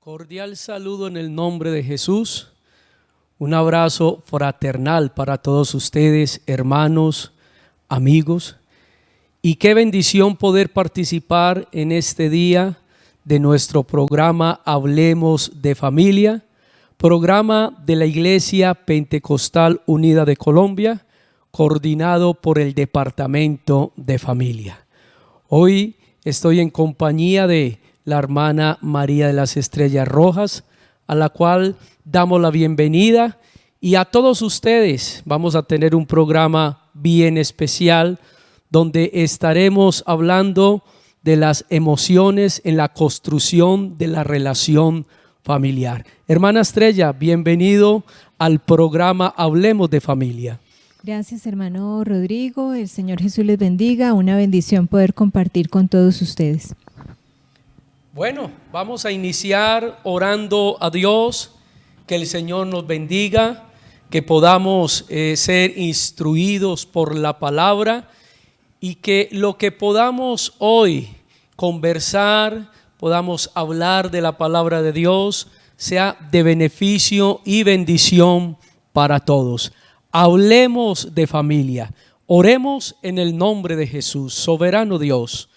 Cordial saludo en el nombre de Jesús. Un abrazo fraternal para todos ustedes, hermanos, amigos. Y qué bendición poder participar en este día de nuestro programa Hablemos de Familia, programa de la Iglesia Pentecostal Unida de Colombia, coordinado por el Departamento de Familia. Hoy estoy en compañía de la hermana María de las Estrellas Rojas, a la cual damos la bienvenida, y a todos ustedes vamos a tener un programa bien especial donde estaremos hablando de las emociones en la construcción de la relación familiar. Hermana Estrella, bienvenido al programa Hablemos de Familia. Gracias, hermano Rodrigo. El Señor Jesús les bendiga. Una bendición poder compartir con todos ustedes. Bueno, vamos a iniciar orando a Dios, que el Señor nos bendiga, que podamos ser instruidos por la palabra y que lo que podamos hoy conversar, podamos hablar de la palabra de Dios, sea de beneficio y bendición para todos. Hablemos de familia, oremos en el nombre de Jesús. Soberano Dios,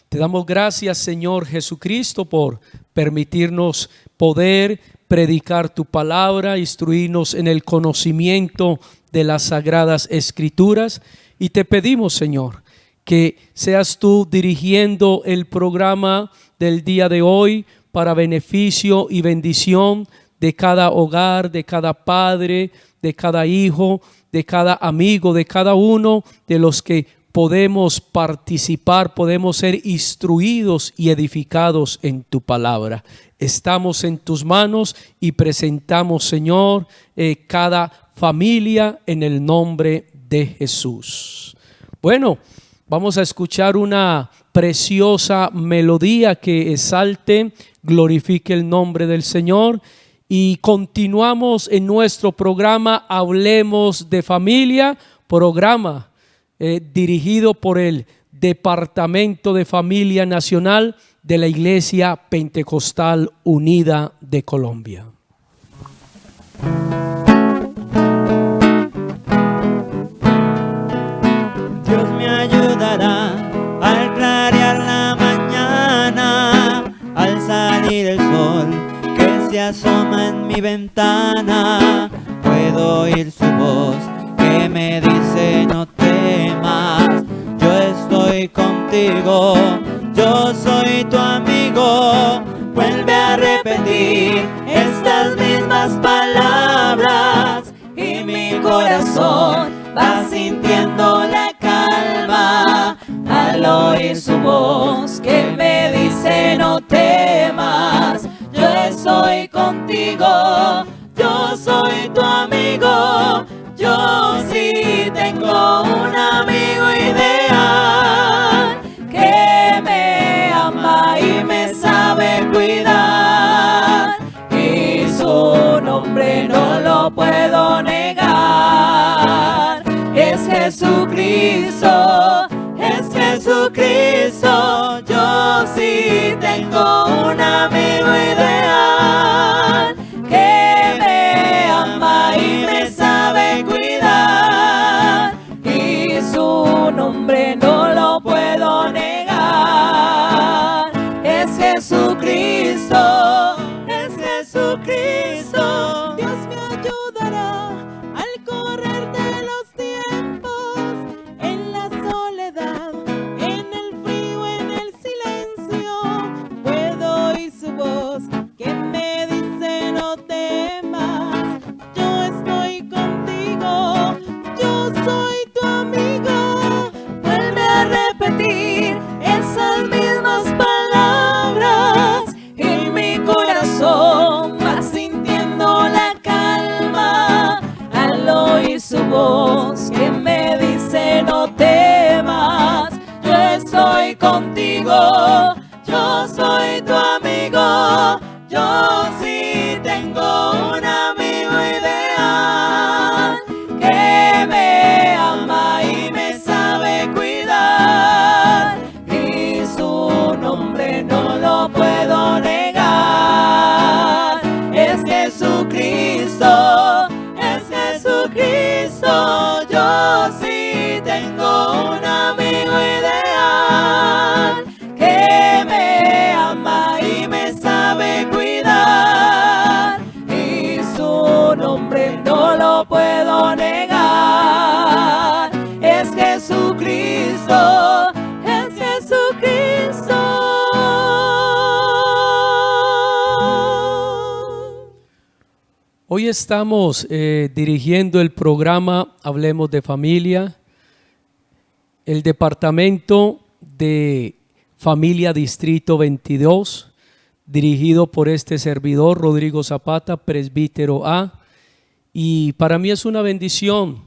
te damos gracias, Señor Jesucristo, por permitirnos poder predicar tu palabra, instruirnos en el conocimiento de las sagradas escrituras, y te pedimos, Señor, que seas tú dirigiendo el programa del día de hoy para beneficio y bendición de cada hogar, de cada padre, de cada hijo, de cada amigo, de cada uno de los que podemos participar, podemos ser instruidos y edificados en tu palabra. Estamos en tus manos y presentamos, Señor, cada familia en el nombre de Jesús. Bueno, vamos a escuchar una preciosa melodía que exalte, glorifique el nombre del Señor, y continuamos en nuestro programa Hablemos de Familia, programa dirigido por el Departamento de Familia Nacional de la Iglesia Pentecostal Unida de Colombia. Dios me ayudará al clarear la mañana, al salir el sol que se asoma en mi ventana. Puedo oír su voz que me dice: no temas, yo estoy contigo, yo soy tu amigo. Vuelve a repetir estas mismas palabras y mi corazón va sintiendo la calma al oír su voz que me dice: no temas, yo estoy contigo, yo soy tu amigo. Yo sí tengo un amigo ideal que me ama y me sabe cuidar, y su nombre no lo puedo negar. Es Jesucristo, es Jesucristo. Yo sí tengo un amigo ideal que me ama y me sabe cuidar, y su nombre no lo puedo negar. Es Jesucristo, es Jesucristo. Dios me ayudará al correr de los tiempos, en la soledad, en el frío, en el silencio. Puedo oír su voz que me dice: no temas, yo estoy contigo, yo soy tu amigo. Vuelve a repetir esas mismas palabras y mi Hoy estamos dirigiendo el programa Hablemos de Familia, el departamento de Familia Distrito 22, dirigido por este servidor, Rodrigo Zapata, presbítero A. Y para mí es una bendición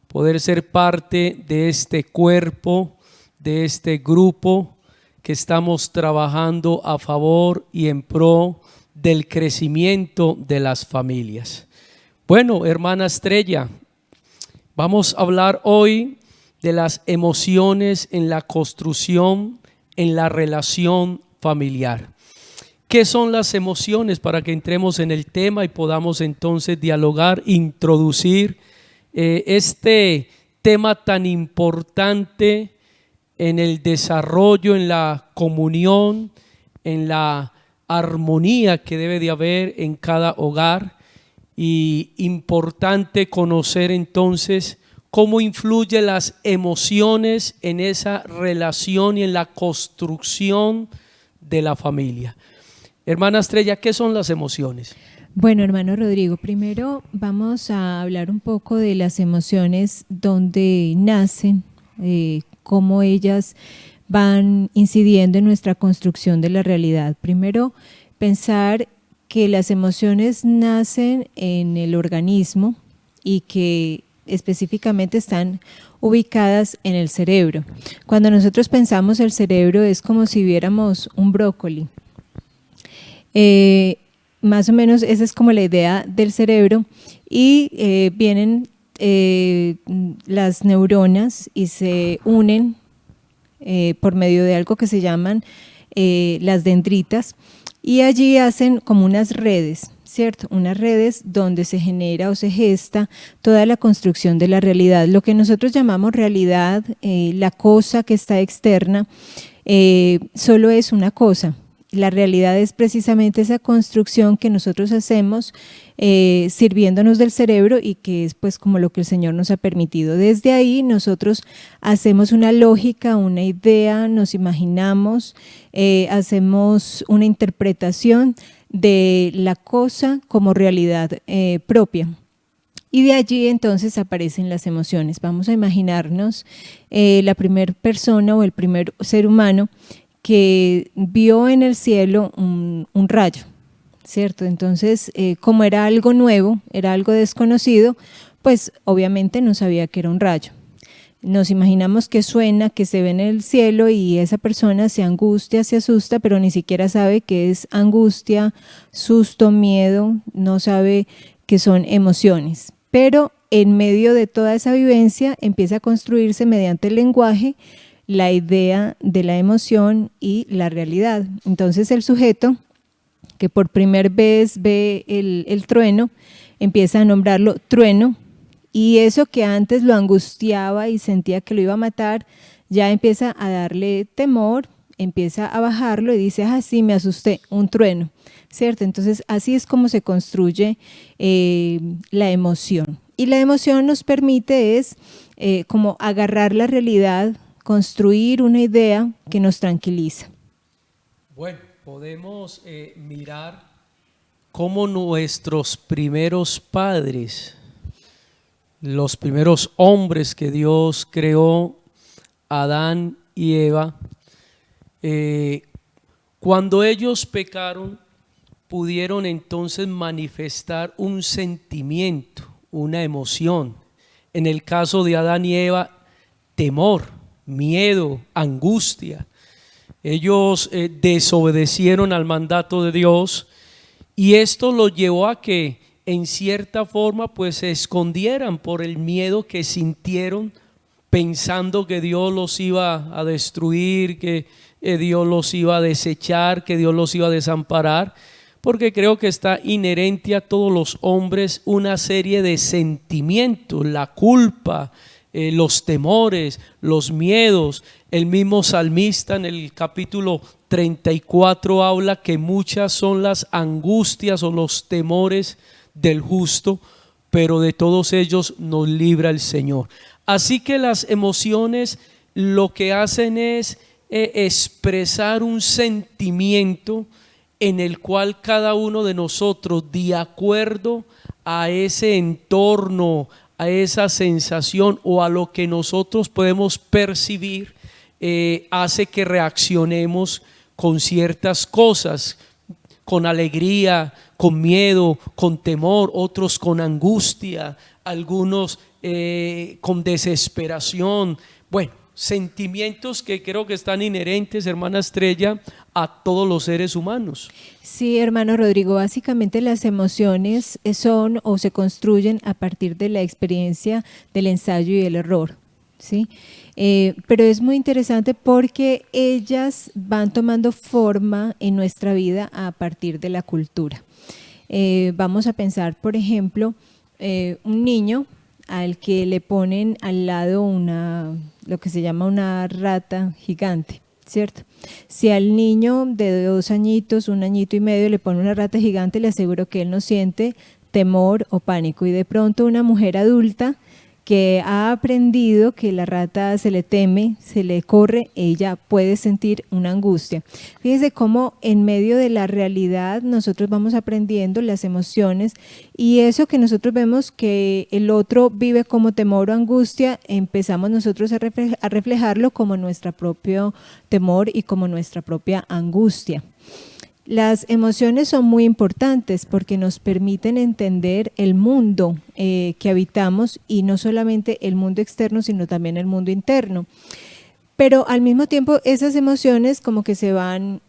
poder ser parte de este cuerpo, de este grupo que estamos trabajando a favor y en pro del crecimiento de las familias. Bueno, hermana Estrella, vamos a hablar hoy de las emociones en la construcción, en la relación familiar. ¿Qué son las emociones? Para que entremos en el tema y podamos entonces dialogar, introducir este tema tan importante en el desarrollo, en la comunión, en la armonía que debe de haber en cada hogar. Y importante conocer entonces cómo influyen las emociones en esa relación y en la construcción de la familia. Hermana Estrella, ¿qué son las emociones? Bueno, hermano Rodrigo, primero vamos a hablar un poco de las emociones, dónde nacen, cómo ellas van incidiendo en nuestra construcción de la realidad. Primero, pensar que las emociones nacen en el organismo y que específicamente están ubicadas en el cerebro. Cuando nosotros pensamos el cerebro es como si viéramos un brócoli. Más o menos esa es como la idea del cerebro y vienen las neuronas y se unen por medio de algo que se llaman las dendritas y allí hacen como unas redes, ¿cierto? Unas redes donde se genera o se gesta toda la construcción de la realidad. Lo que nosotros llamamos realidad, la cosa que está externa, solo es una cosa. La realidad es precisamente esa construcción que nosotros hacemos sirviéndonos del cerebro y que es pues como lo que el Señor nos ha permitido. Desde ahí nosotros hacemos una lógica, una idea, nos imaginamos, hacemos una interpretación de la cosa como realidad propia. Y de allí entonces aparecen las emociones. Vamos a imaginarnos la primera persona o el primer ser humano que vio en el cielo un rayo, ¿cierto? Entonces, como era algo nuevo, era algo desconocido, pues obviamente no sabía que era un rayo. Nos imaginamos que suena, que se ve en el cielo y esa persona se angustia, se asusta, pero ni siquiera sabe qué es angustia, susto, miedo, no sabe que son emociones. Pero en medio de toda esa vivencia empieza a construirse mediante el lenguaje la idea de la emoción y la realidad. Entonces el sujeto que por primera vez ve el trueno empieza a nombrarlo trueno y eso que antes lo angustiaba y sentía que lo iba a matar ya empieza a darle temor, empieza a bajarlo y dice, sí, me asusté, un trueno, ¿cierto? Entonces así es como se construye la emoción. Y la emoción nos permite como agarrar la realidad, construir una idea que nos tranquiliza. Bueno, podemos mirar cómo nuestros primeros padres, los primeros hombres que Dios creó, Adán y Eva, cuando ellos pecaron, pudieron entonces manifestar un sentimiento, una emoción. En el caso de Adán y Eva, temor, miedo, angustia. Ellos desobedecieron al mandato de Dios y esto los llevó a que en cierta forma pues se escondieran por el miedo que sintieron, pensando que Dios los iba a destruir, que Dios los iba a desechar, que Dios los iba a desamparar, porque creo que está inherente a todos los hombres una serie de sentimientos, la culpa, los temores, los miedos. El mismo salmista en el capítulo 34 habla que muchas son las angustias o los temores del justo, pero de todos ellos nos libra el Señor. Así que las emociones lo que hacen es expresar un sentimiento en el cual cada uno de nosotros, de acuerdo a ese entorno, a esa sensación o a lo que nosotros podemos percibir, hace que reaccionemos con ciertas cosas, con alegría, con miedo, con temor, otros con angustia, algunos con desesperación. Bueno, sentimientos que creo que están inherentes, hermana Estrella, a todos los seres humanos. Sí, hermano Rodrigo, básicamente las emociones son o se construyen a partir de la experiencia del ensayo y el error, ¿sí? Pero es muy interesante porque ellas van tomando forma en nuestra vida a partir de la cultura. Vamos a pensar, por ejemplo, un niño al que le ponen al lado lo que se llama una rata gigante, ¿cierto? Si al niño de 2 añitos, 1 añito y medio le pone una rata gigante, le aseguro que él no siente temor o pánico. Y de pronto una mujer adulta que ha aprendido que la rata se le teme, se le corre, ella puede sentir una angustia. Fíjense cómo en medio de la realidad nosotros vamos aprendiendo las emociones, y eso que nosotros vemos que el otro vive como temor o angustia, empezamos nosotros a reflejarlo como nuestro propio temor y como nuestra propia angustia. Las emociones son muy importantes porque nos permiten entender el mundo que habitamos, y no solamente el mundo externo, sino también el mundo interno. Pero al mismo tiempo esas emociones como que se van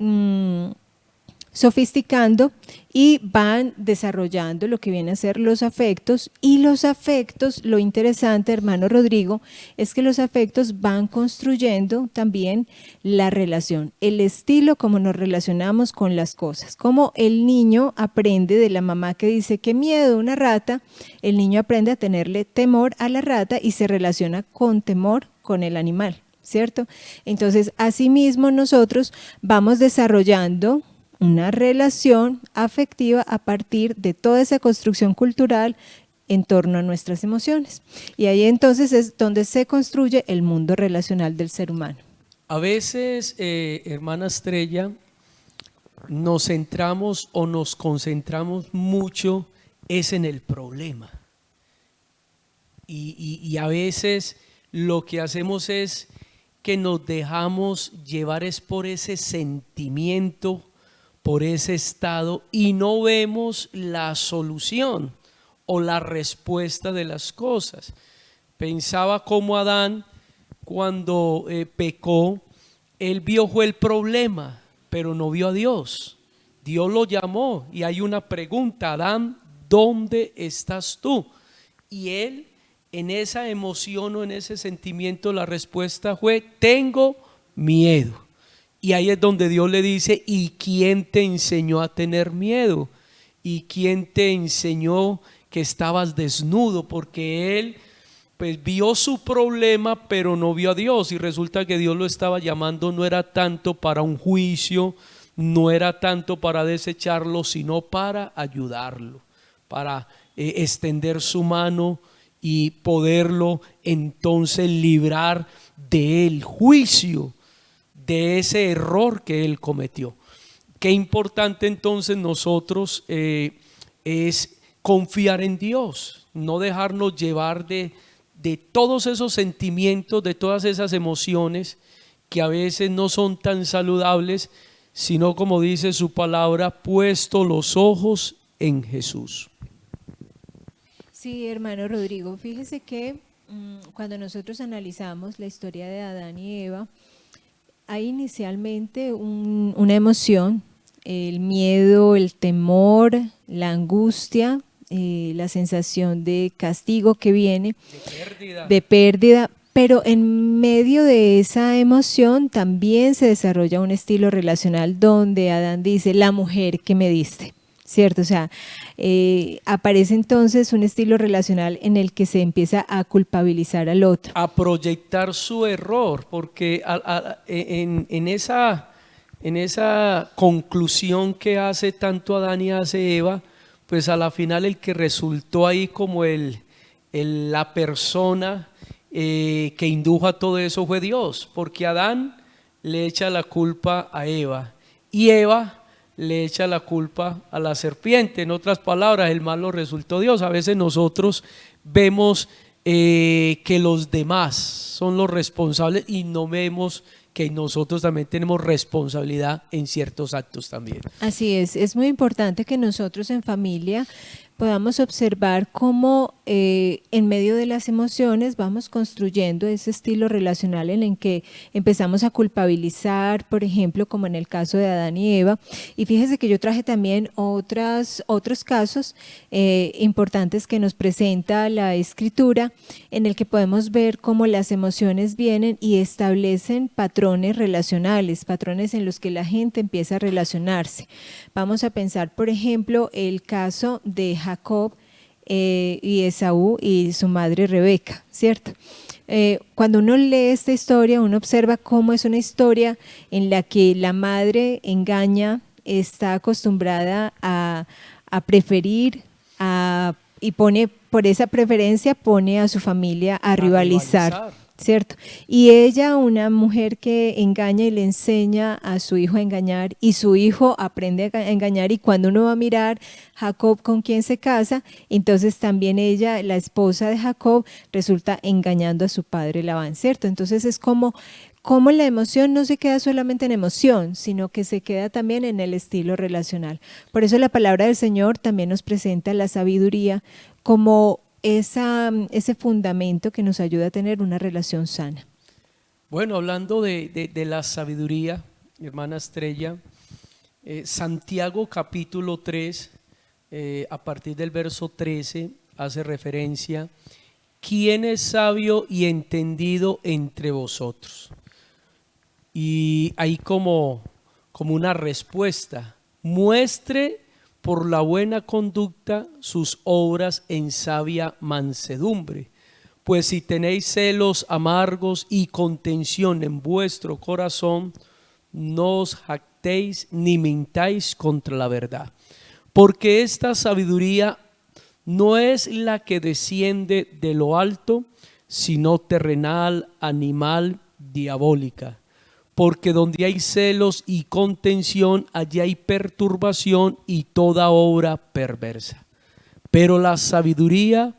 sofisticando y van desarrollando lo que vienen a ser los afectos, y los afectos, lo interesante, hermano Rodrigo, es que los afectos van construyendo también la relación, el estilo como nos relacionamos con las cosas. Como el niño aprende de la mamá que dice qué miedo una rata, el niño aprende a tenerle temor a la rata y se relaciona con temor con el animal, ¿cierto? Entonces, asimismo nosotros vamos desarrollando una relación afectiva a partir de toda esa construcción cultural en torno a nuestras emociones. Y ahí entonces es donde se construye el mundo relacional del ser humano. A veces, hermana Estrella, nos centramos o nos concentramos mucho es en el problema. Y a veces lo que hacemos es que nos dejamos llevar es por ese sentimiento, por ese estado, y no vemos la solución o la respuesta de las cosas. Pensaba como Adán, cuando pecó, él vio fue el problema, pero no vio a Dios. Dios lo llamó y hay una pregunta: Adán, ¿dónde estás tú? Y él, en esa emoción o en ese sentimiento, la respuesta fue: tengo miedo. Y ahí es donde Dios le dice: ¿y quién te enseñó a tener miedo? ¿Y quién te enseñó que estabas desnudo? Porque él pues vio su problema, pero no vio a Dios, y resulta que Dios lo estaba llamando, no era tanto para un juicio, no era tanto para desecharlo, sino para ayudarlo, para extender su mano y poderlo entonces librar del juicio, de ese error que él cometió. Qué importante entonces nosotros es confiar en Dios, no dejarnos llevar de todos esos sentimientos, de todas esas emociones que a veces no son tan saludables, sino, como dice su palabra, puesto los ojos en Jesús. Sí, hermano Rodrigo, fíjese que cuando nosotros analizamos la historia de Adán y Eva, hay inicialmente una emoción, el miedo, el temor, la angustia, la sensación de castigo que viene, de pérdida, pero en medio de esa emoción también se desarrolla un estilo relacional donde Adán dice: la mujer que me diste, ¿cierto? O sea, aparece entonces un estilo relacional en el que se empieza a culpabilizar al otro, a proyectar su error, porque en esa conclusión que hace tanto Adán y hace Eva, pues a la final el que resultó ahí como la persona que indujo a todo eso fue Dios, porque Adán le echa la culpa a Eva y Eva le echa la culpa a la serpiente. En otras palabras, el mal lo resultó Dios. A veces nosotros vemos que los demás son los responsables y no vemos que nosotros también tenemos responsabilidad en ciertos actos también. Así es muy importante que nosotros en familia podamos observar cómo en medio de las emociones vamos construyendo ese estilo relacional en el que empezamos a culpabilizar, por ejemplo, como en el caso de Adán y Eva. Y fíjese que yo traje también otros casos importantes que nos presenta la Escritura, en el que podemos ver cómo las emociones vienen y establecen patrones relacionales, patrones en los que la gente empieza a relacionarse. Vamos a pensar, por ejemplo, el caso de Jacob y Esaú y su madre Rebeca, ¿cierto? Cuando uno lee esta historia, uno observa cómo es una historia en la que la madre engaña, está acostumbrada a preferir, y pone, por esa preferencia, pone a su familia a rivalizar. ¿Cierto? Y ella, una mujer que engaña y le enseña a su hijo a engañar, y su hijo aprende a engañar, y cuando uno va a mirar Jacob con quien se casa, entonces también ella, la esposa de Jacob, resulta engañando a su padre Labán, ¿cierto? Entonces es como la emoción no se queda solamente en emoción, sino que se queda también en el estilo relacional. Por eso la palabra del Señor también nos presenta la sabiduría como ese fundamento que nos ayuda a tener una relación sana. Bueno, hablando de la sabiduría, hermana Estrella, Santiago capítulo 3, a partir del verso 13, hace referencia: ¿quién es sabio y entendido entre vosotros? Y hay como una respuesta: muestre por la buena conducta sus obras en sabia mansedumbre. Pues si tenéis celos amargos y contención en vuestro corazón, no os jactéis ni mintáis contra la verdad. Porque esta sabiduría no es la que desciende de lo alto, sino terrenal, animal, diabólica. Porque donde hay celos y contención, allí hay perturbación y toda obra perversa. Pero la sabiduría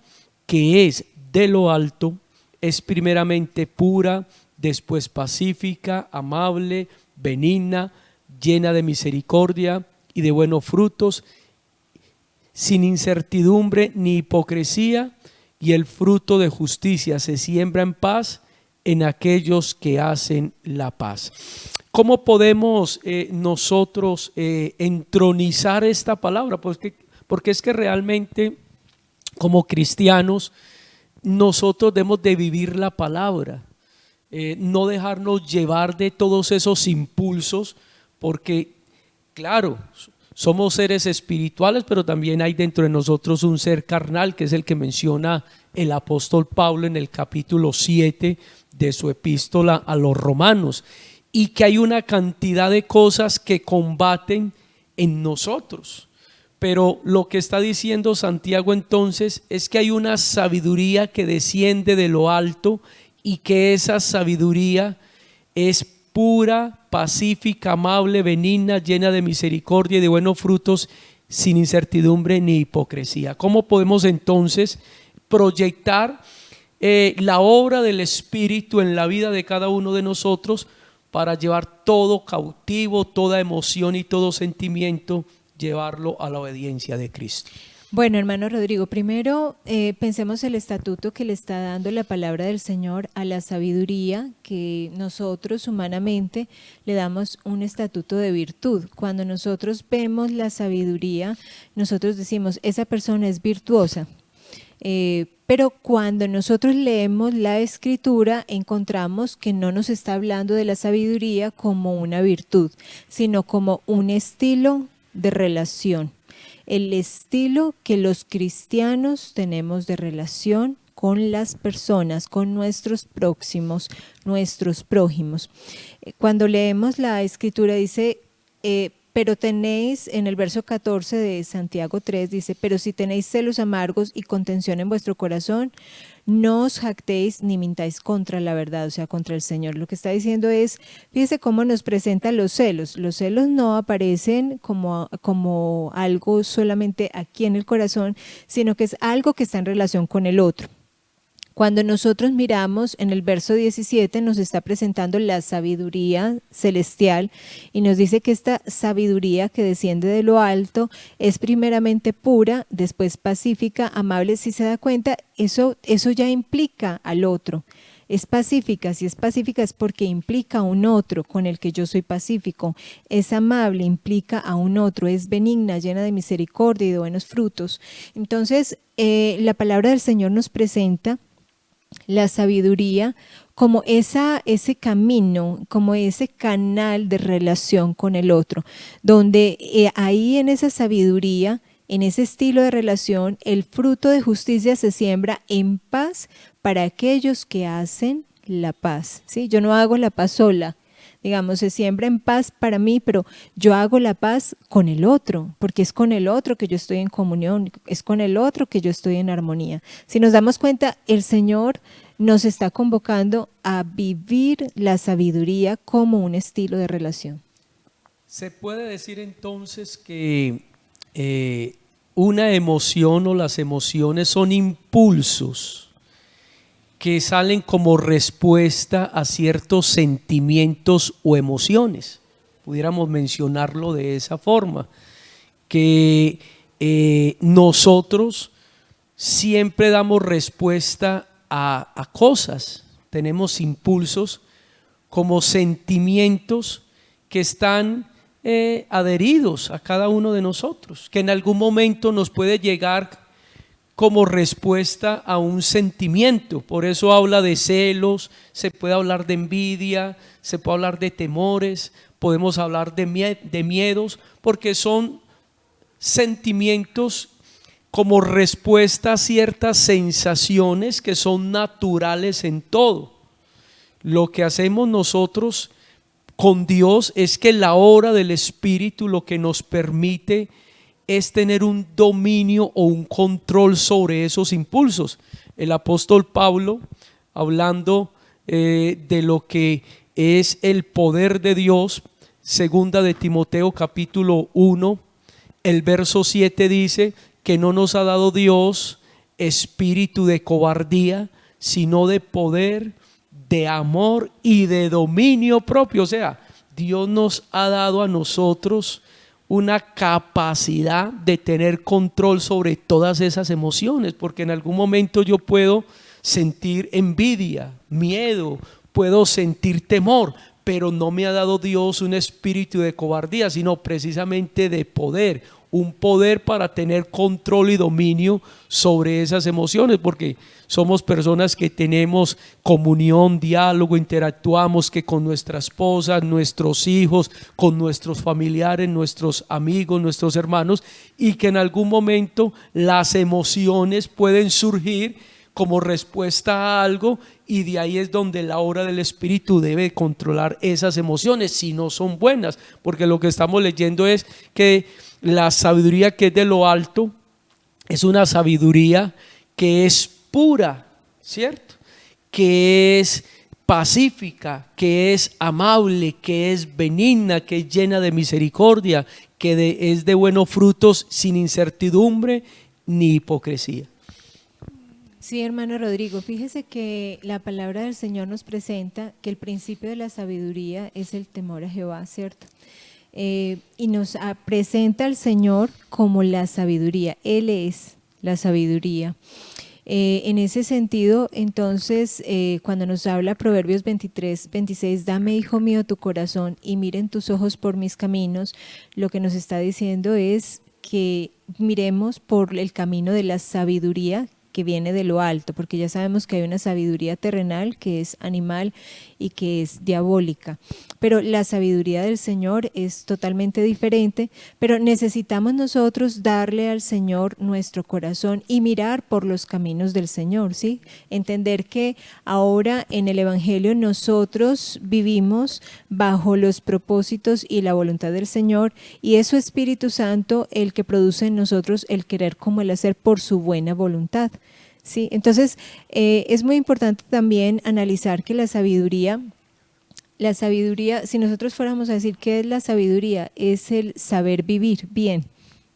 que es de lo alto es primeramente pura, después pacífica, amable, benigna, llena de misericordia y de buenos frutos, sin incertidumbre ni hipocresía, y el fruto de justicia se siembra en paz en aquellos que hacen la paz. ¿Cómo podemos nosotros entronizar esta palabra? Porque es que realmente como cristianos nosotros debemos de vivir la palabra, no dejarnos llevar de todos esos impulsos, porque claro, somos seres espirituales, pero también hay dentro de nosotros un ser carnal, que es el que menciona el apóstol Pablo en el capítulo 7 de su epístola a los romanos, y que hay una cantidad de cosas que combaten en nosotros. Pero lo que está diciendo Santiago entonces es que hay una sabiduría que desciende de lo alto, y que esa sabiduría es pura, pacífica, amable, benigna, llena de misericordia y de buenos frutos, sin incertidumbre ni hipocresía. ¿Cómo podemos entonces proyectar la obra del Espíritu en la vida de cada uno de nosotros para llevar todo cautivo, toda emoción y todo sentimiento, llevarlo a la obediencia de Cristo? Bueno, hermano Rodrigo, primero pensemos el estatuto que le está dando la palabra del Señor a la sabiduría, que nosotros humanamente le damos un estatuto de virtud. Cuando nosotros vemos la sabiduría, nosotros decimos, esa persona es virtuosa. Pero cuando nosotros leemos la Escritura, encontramos que no nos está hablando de la sabiduría como una virtud, sino como un estilo de relación. El estilo que los cristianos tenemos de relación con las personas, con nuestros próximos, nuestros prójimos. Cuando leemos la Escritura dice, pero tenéis, en el verso 14 de Santiago 3 dice, pero si tenéis celos amargos y contención en vuestro corazón, no os jactéis ni mintáis contra la verdad, o sea, contra el Señor. Lo que está diciendo es, fíjese cómo nos presentan los celos. Los celos no aparecen como algo solamente aquí en el corazón, sino que es algo que está en relación con el otro. Cuando nosotros miramos en el verso 17 nos está presentando la sabiduría celestial y nos dice que esta sabiduría que desciende de lo alto es primeramente pura, después pacífica, amable. Si se da cuenta, eso ya implica al otro. Es pacífica, si es pacífica es porque implica a un otro con el que yo soy pacífico. Es amable, implica a un otro. Es benigna, llena de misericordia y de buenos frutos. Entonces, la palabra del Señor nos presenta la sabiduría como ese camino, como ese canal de relación con el otro, donde ahí en esa sabiduría, en ese estilo de relación, el fruto de justicia se siembra en paz para aquellos que hacen la paz, ¿sí? Yo no hago la paz sola, digamos, se siembra en paz para mí, pero yo hago la paz con el otro, porque es con el otro que yo estoy en comunión, es con el otro que yo estoy en armonía. Si nos damos cuenta, el Señor nos está convocando a vivir la sabiduría como un estilo de relación. Se puede decir entonces que una emoción o las emociones son impulsos que salen como respuesta a ciertos sentimientos o emociones. Pudiéramos mencionarlo de esa forma, que nosotros siempre damos respuesta a cosas, tenemos impulsos como sentimientos que están adheridos a cada uno de nosotros, que en algún momento nos puede llegar como respuesta a un sentimiento. Por eso habla de celos, se puede hablar de envidia, se puede hablar de temores, podemos hablar de miedos, porque son sentimientos como respuesta a ciertas sensaciones que son naturales en todo. Lo que hacemos nosotros con Dios es que la obra del Espíritu lo que nos permite es tener un dominio o un control sobre esos impulsos. El apóstol Pablo, hablando de lo que es el poder de Dios, segunda de Timoteo capítulo 1, el verso 7 dice que no nos ha dado Dios espíritu de cobardía, sino de poder, de amor y de dominio propio. O sea, Dios nos ha dado a nosotros una capacidad de tener control sobre todas esas emociones, porque en algún momento yo puedo sentir envidia, miedo, puedo sentir temor, pero no me ha dado Dios un espíritu de cobardía, sino precisamente de poder, un poder para tener control y dominio sobre esas emociones, porque somos personas que tenemos comunión, diálogo, interactuamos que con nuestra esposa, nuestros hijos, con nuestros familiares, nuestros amigos, nuestros hermanos, y que en algún momento las emociones pueden surgir como respuesta a algo, y de ahí es donde la obra del Espíritu debe controlar esas emociones si no son buenas, porque lo que estamos leyendo es que la sabiduría que es de lo alto es una sabiduría que es pura, ¿cierto? Que es pacífica, que es amable, que es benigna, que es llena de misericordia, que es de buenos frutos, sin incertidumbre ni hipocresía. Sí, hermano Rodrigo, fíjese que la palabra del Señor nos presenta que el principio de la sabiduría es el temor a Jehová, ¿cierto? Y nos presenta al Señor como la sabiduría. Él es la sabiduría. En ese sentido, entonces, cuando nos habla Proverbios 23, 26, dame, hijo mío, tu corazón y miren tus ojos por mis caminos, lo que nos está diciendo es que miremos por el camino de la sabiduría, que viene de lo alto, porque ya sabemos que hay una sabiduría terrenal que es animal y que es diabólica, pero la sabiduría del Señor es totalmente diferente, pero necesitamos nosotros darle al Señor nuestro corazón y mirar por los caminos del Señor, ¿sí? Entender que ahora en el Evangelio nosotros vivimos bajo los propósitos y la voluntad del Señor, y es su Espíritu Santo el que produce en nosotros el querer como el hacer por su buena voluntad, ¿sí? Entonces es muy importante también analizar que la sabiduría, si nosotros fuéramos a decir qué es la sabiduría, es el saber vivir bien,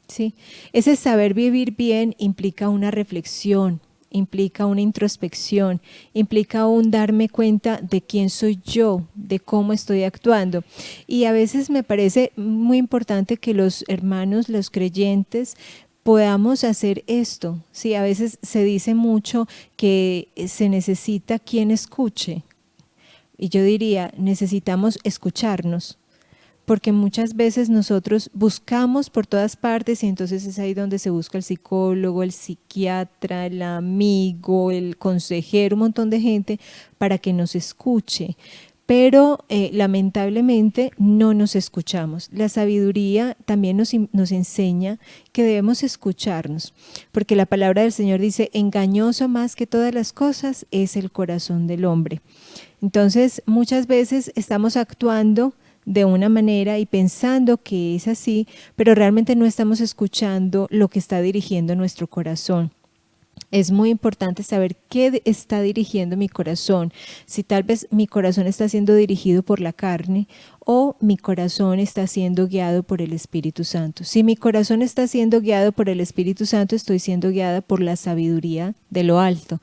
¿sí? Ese saber vivir bien implica una reflexión, implica una introspección, implica un darme cuenta de quién soy yo, de cómo estoy actuando. Y a veces me parece muy importante que los hermanos, los creyentes, podamos hacer esto, ¿sí? A veces se dice mucho que se necesita quien escuche, y yo diría, necesitamos escucharnos, porque muchas veces nosotros buscamos por todas partes y entonces es ahí donde se busca el psicólogo, el psiquiatra, el amigo, el consejero, un montón de gente para que nos escuche. Pero lamentablemente no nos escuchamos. La sabiduría también nos enseña que debemos escucharnos, porque la palabra del Señor dice, engañoso más que todas las cosas es el corazón del hombre. Entonces muchas veces estamos actuando de una manera y pensando que es así, pero realmente no estamos escuchando lo que está dirigiendo nuestro corazón. Es muy importante saber qué está dirigiendo mi corazón, si tal vez mi corazón está siendo dirigido por la carne o mi corazón está siendo guiado por el Espíritu Santo. Si mi corazón está siendo guiado por el Espíritu Santo, estoy siendo guiada por la sabiduría de lo alto.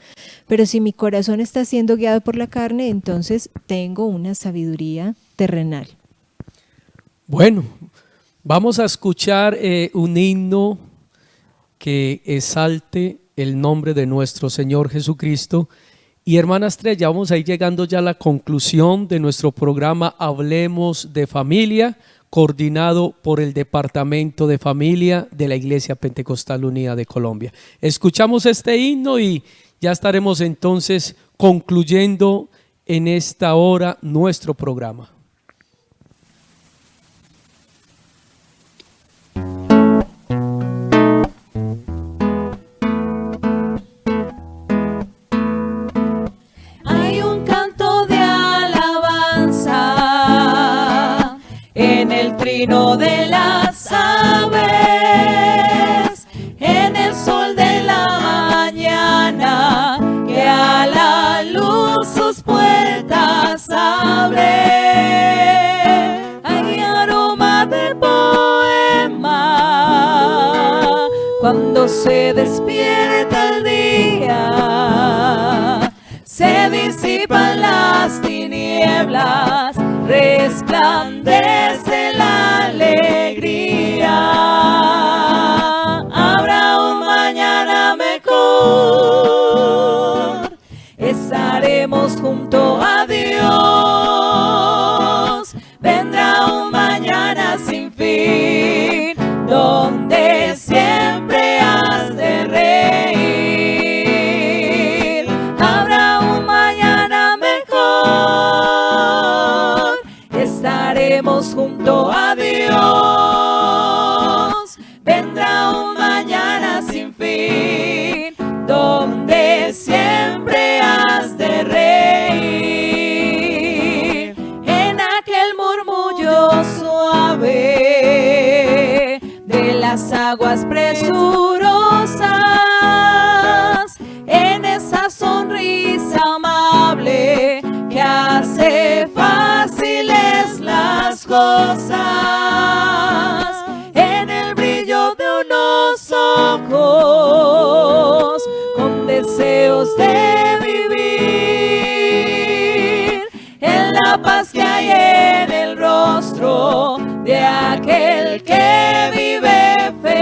Pero si mi corazón está siendo guiado por la carne, entonces tengo una sabiduría terrenal. Bueno, vamos a escuchar un himno que exalte el nombre de nuestro Señor Jesucristo. Y hermana Estrella, vamos a ir llegando ya a la conclusión de nuestro programa Hablemos de Familia, coordinado por el Departamento de Familia de la Iglesia Pentecostal Unida de Colombia. Escuchamos este himno y ya estaremos entonces concluyendo en esta hora nuestro programa. De las aves, en el sol de la mañana, que a la luz sus puertas abre. Hay aroma de poema cuando se despierta el día, se disipan las tinieblas, resplandece la alegría. Habrá un mañana mejor, estaremos junto a Dios. Vendrá un mañana sin fin, donde siempre has de reír. Habrá un mañana mejor, estaremos junto a Dios. Vendrá un mañana sin fin, donde siempre has de reír. En aquel murmullo suave de las aguas presurosas, en esa sonrisa amable que hace fáciles las cosas, en el brillo de unos ojos con deseos de vivir, en la paz que hay en el rostro de aquel que vive feliz.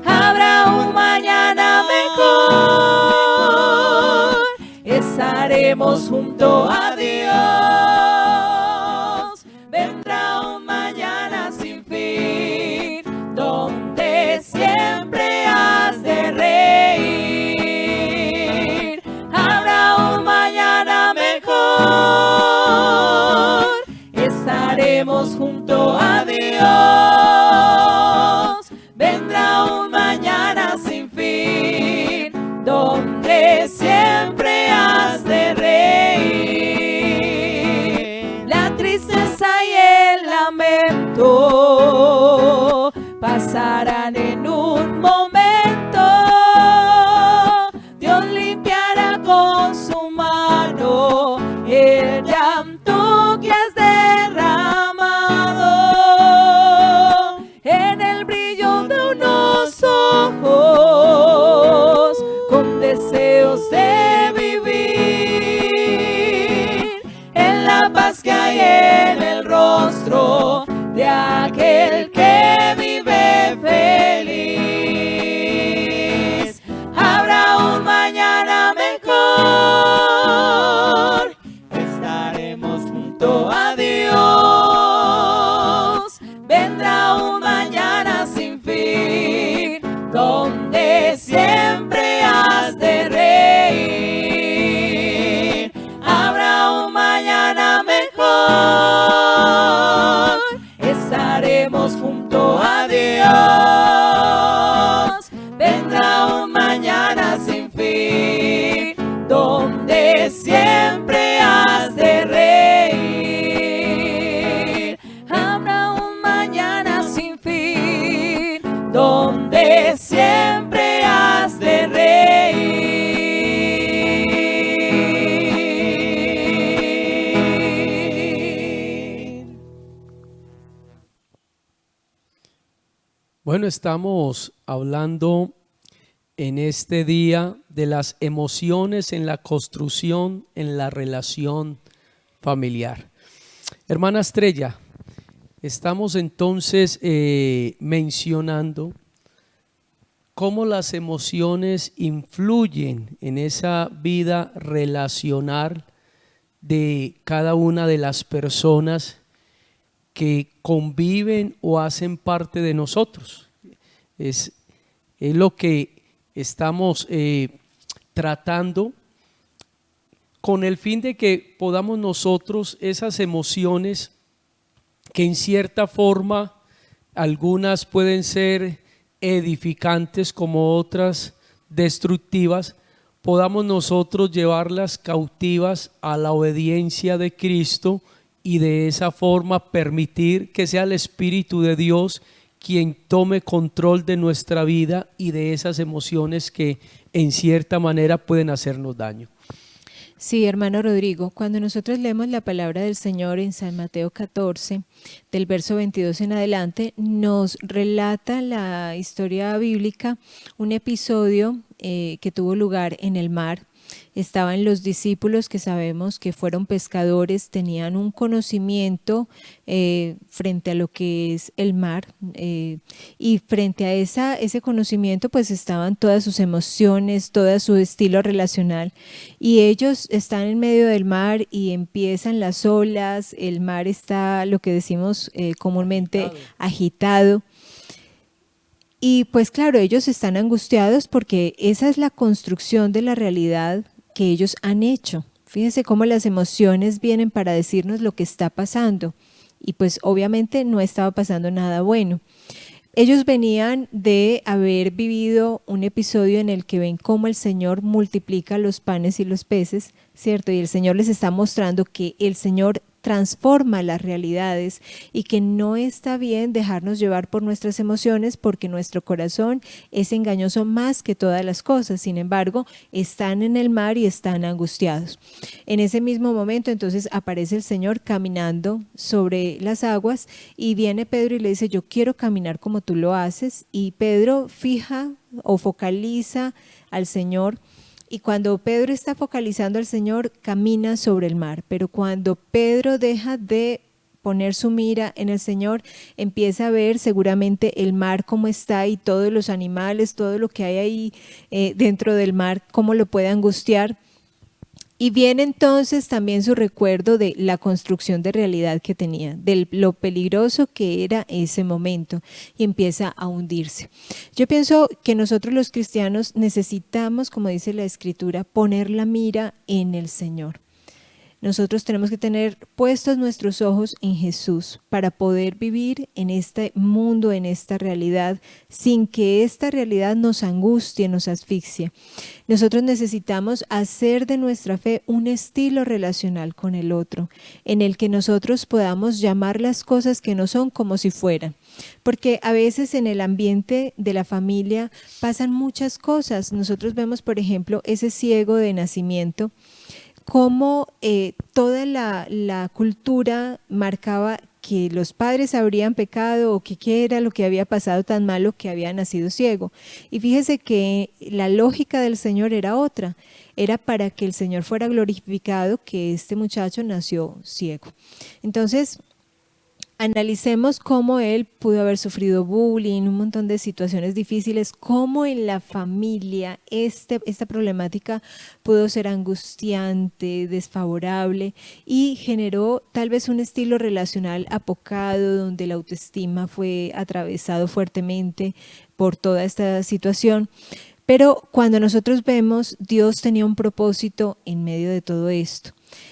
Habrá un mañana mejor, estaremos junto a Dios. estaremos junto a Dios. Vendrá un mañana sin fin, donde siempre has de reír. La tristeza y el lamento pasarán en un momento. Dios limpiará con su mano el llanto que has derramado. En el brillo de unos ojos, con deseos de vivir, en la paz que hay en el rostro de aquel que vive feliz. Habrá un mañana mejor, estaremos junto a Dios. Vendrá un mañana sin fin, donde siempre has de reír. Habrá un mañana mejor, estaremos junto a Dios. Vendrá un mañana sin fin, donde siempre has de reír. Habrá un mañana sin fin, donde siempre has de reír. Bueno, estamos hablando en este día de las emociones en la construcción, en la relación familiar. Hermana Estrella, estamos entonces mencionando cómo las emociones influyen en esa vida relacional de cada una de las personas que conviven o hacen parte de nosotros. Es lo que estamos tratando, con el fin de que podamos nosotros esas emociones que en cierta forma algunas pueden ser edificantes como otras destructivas, podamos nosotros llevarlas cautivas a la obediencia de Cristo y de esa forma permitir que sea el Espíritu de Dios quien tome control de nuestra vida y de esas emociones que en cierta manera pueden hacernos daño. Sí, hermano Rodrigo, cuando nosotros leemos la palabra del Señor en San Mateo 14, del verso 22 en adelante, nos relata la historia bíblica, un episodio que tuvo lugar en el mar. Estaban los discípulos que sabemos que fueron pescadores, tenían un conocimiento frente a lo que es el mar y frente a ese conocimiento pues estaban todas sus emociones, todo su estilo relacional y ellos están en medio del mar y empiezan las olas, el mar está lo que decimos comúnmente agitado. Y pues claro, ellos están angustiados porque esa es la construcción de la realidad que ellos han hecho. Fíjense cómo las emociones vienen para decirnos lo que está pasando. Y pues obviamente no estaba pasando nada bueno. Ellos venían de haber vivido un episodio en el que ven cómo el Señor multiplica los panes y los peces, ¿cierto? Y el Señor les está mostrando que el Señor transforma las realidades y que no está bien dejarnos llevar por nuestras emociones porque nuestro corazón es engañoso más que todas las cosas. Sin embargo, están en el mar y están angustiados. En ese mismo momento, entonces, aparece el Señor caminando sobre las aguas y viene Pedro y le dice, yo quiero caminar como tú lo haces. Y Pedro fija o focaliza al Señor. Y cuando Pedro está focalizando al Señor, camina sobre el mar. Pero cuando Pedro deja de poner su mira en el Señor, empieza a ver seguramente el mar cómo está y todos los animales, todo lo que hay ahí dentro del mar, cómo lo puede angustiar. Y viene entonces también su recuerdo de la construcción de realidad que tenía, de lo peligroso que era ese momento y empieza a hundirse. Yo pienso que nosotros los cristianos necesitamos, como dice la Escritura, poner la mira en el Señor. Nosotros tenemos que tener puestos nuestros ojos en Jesús para poder vivir en este mundo, en esta realidad, sin que esta realidad nos angustie, nos asfixie. Nosotros necesitamos hacer de nuestra fe un estilo relacional con el otro, en el que nosotros podamos llamar las cosas que no son como si fueran. Porque a veces en el ambiente de la familia pasan muchas cosas. Nosotros vemos, por ejemplo, ese ciego de nacimiento, cómo toda la cultura marcaba que los padres habrían pecado o que qué era lo que había pasado tan malo que había nacido ciego. Y fíjese que la lógica del Señor era otra, era para que el Señor fuera glorificado que este muchacho nació ciego. Entonces, analicemos cómo él pudo haber sufrido bullying, un montón de situaciones difíciles, cómo en la familia esta problemática pudo ser angustiante, desfavorable y generó tal vez un estilo relacional apocado donde la autoestima fue atravesado fuertemente por toda esta situación. Pero cuando nosotros vemos, Dios tenía un propósito en medio de todo esto.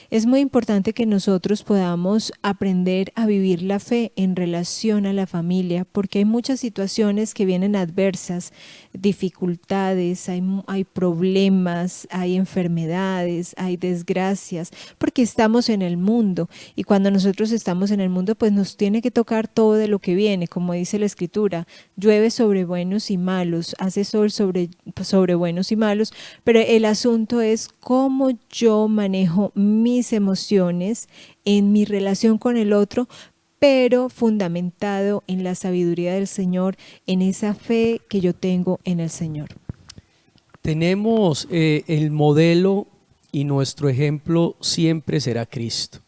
Es muy importante que nosotros podamos aprender a vivir la fe en relación a la familia, porque hay muchas situaciones que vienen adversas, dificultades, hay problemas, hay enfermedades, hay desgracias, porque estamos en el mundo y cuando nosotros estamos en el mundo pues nos tiene que tocar todo de lo que viene, como dice la Escritura, llueve sobre buenos y malos, hace sol sobre buenos y malos, pero el asunto es cómo yo manejo mis emociones en mi relación con el otro, pero fundamentado en la sabiduría del Señor, en esa fe que yo tengo en el Señor. Tenemos el modelo y nuestro ejemplo siempre será Cristo.